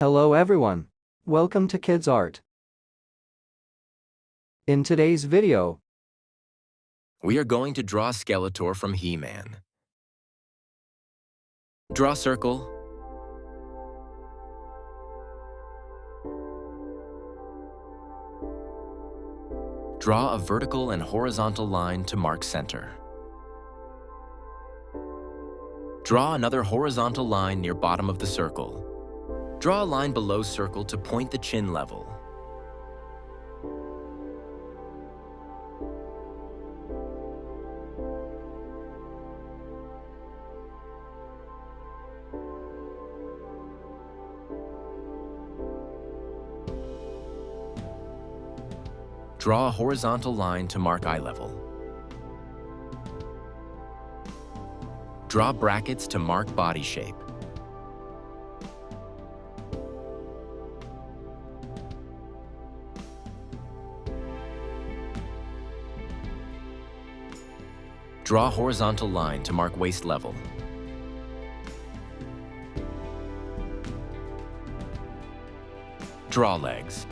Hello everyone. Welcome to Kidz Art. In today's video, We are going to draw Skeletor from He-Man. Draw circle. Draw a vertical and horizontal line to mark center. Draw another horizontal line near bottom of the circle. Draw a line below circle to point the chin level. Draw a horizontal line to mark eye level. Draw brackets to mark body shape. Draw a horizontal line to mark waist level. Draw legs.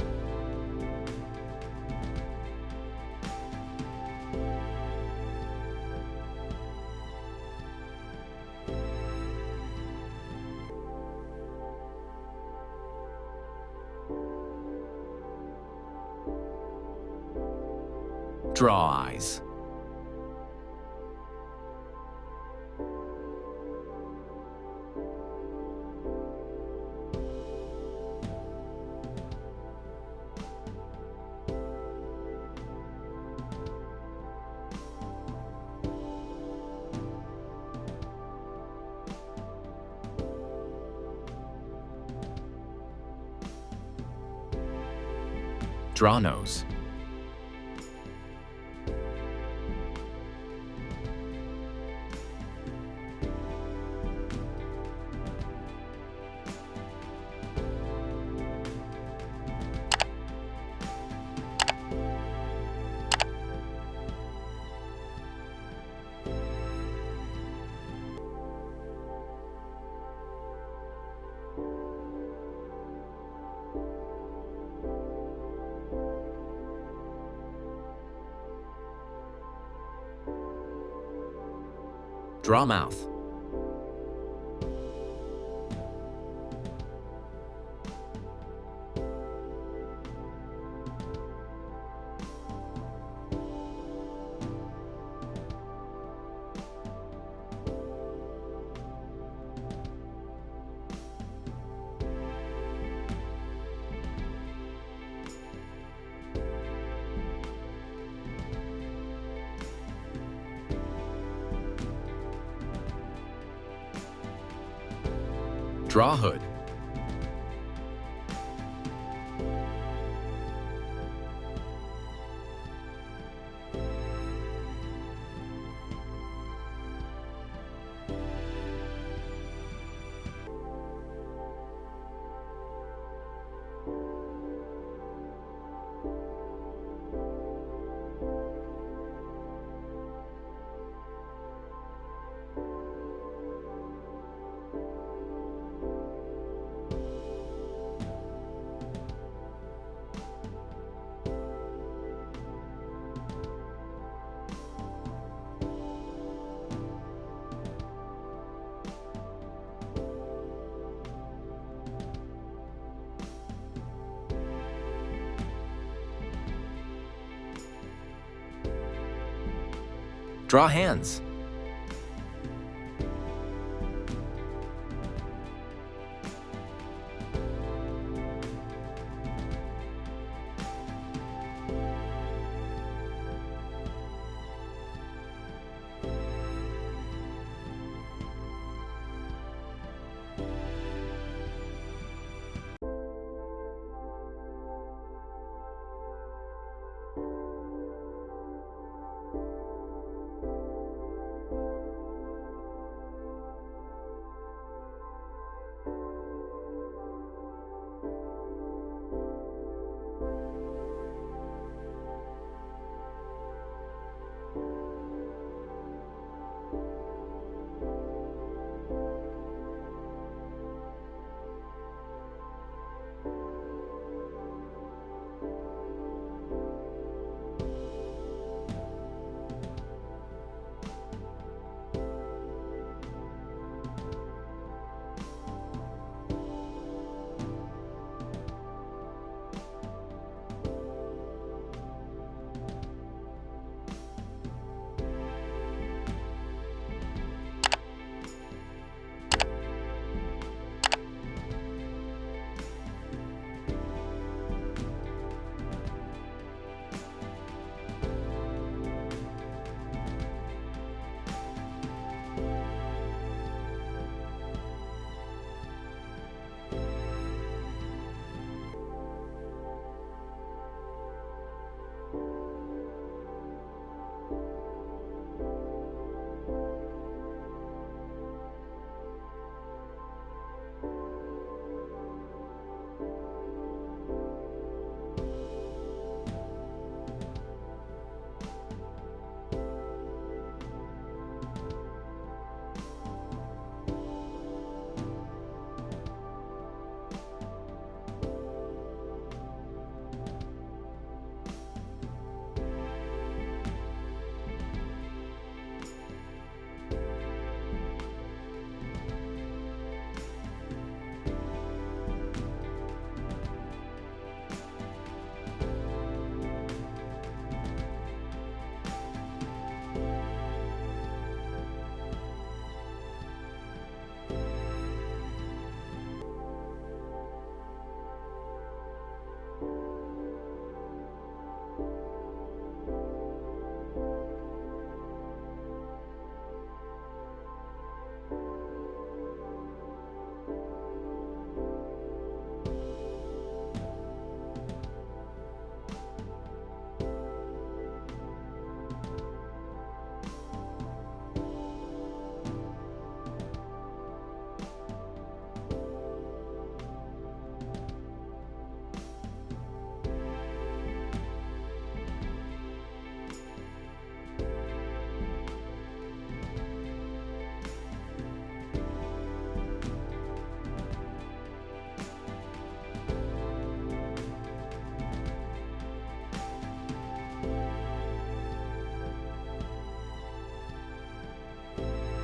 Draw eyes. Draw nose. Draw mouth. Draw hood. Draw hands.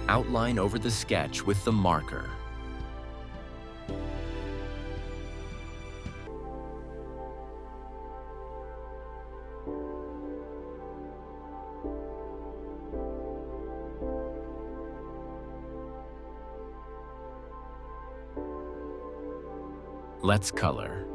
Outline over the sketch with the marker. Let's color.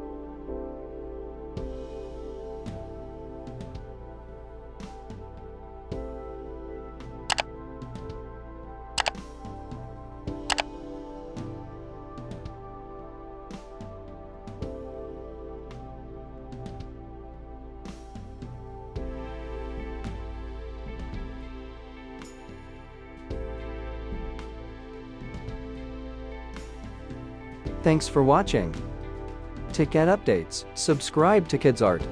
Thanks for watching. To get updates, subscribe to Kidz Art.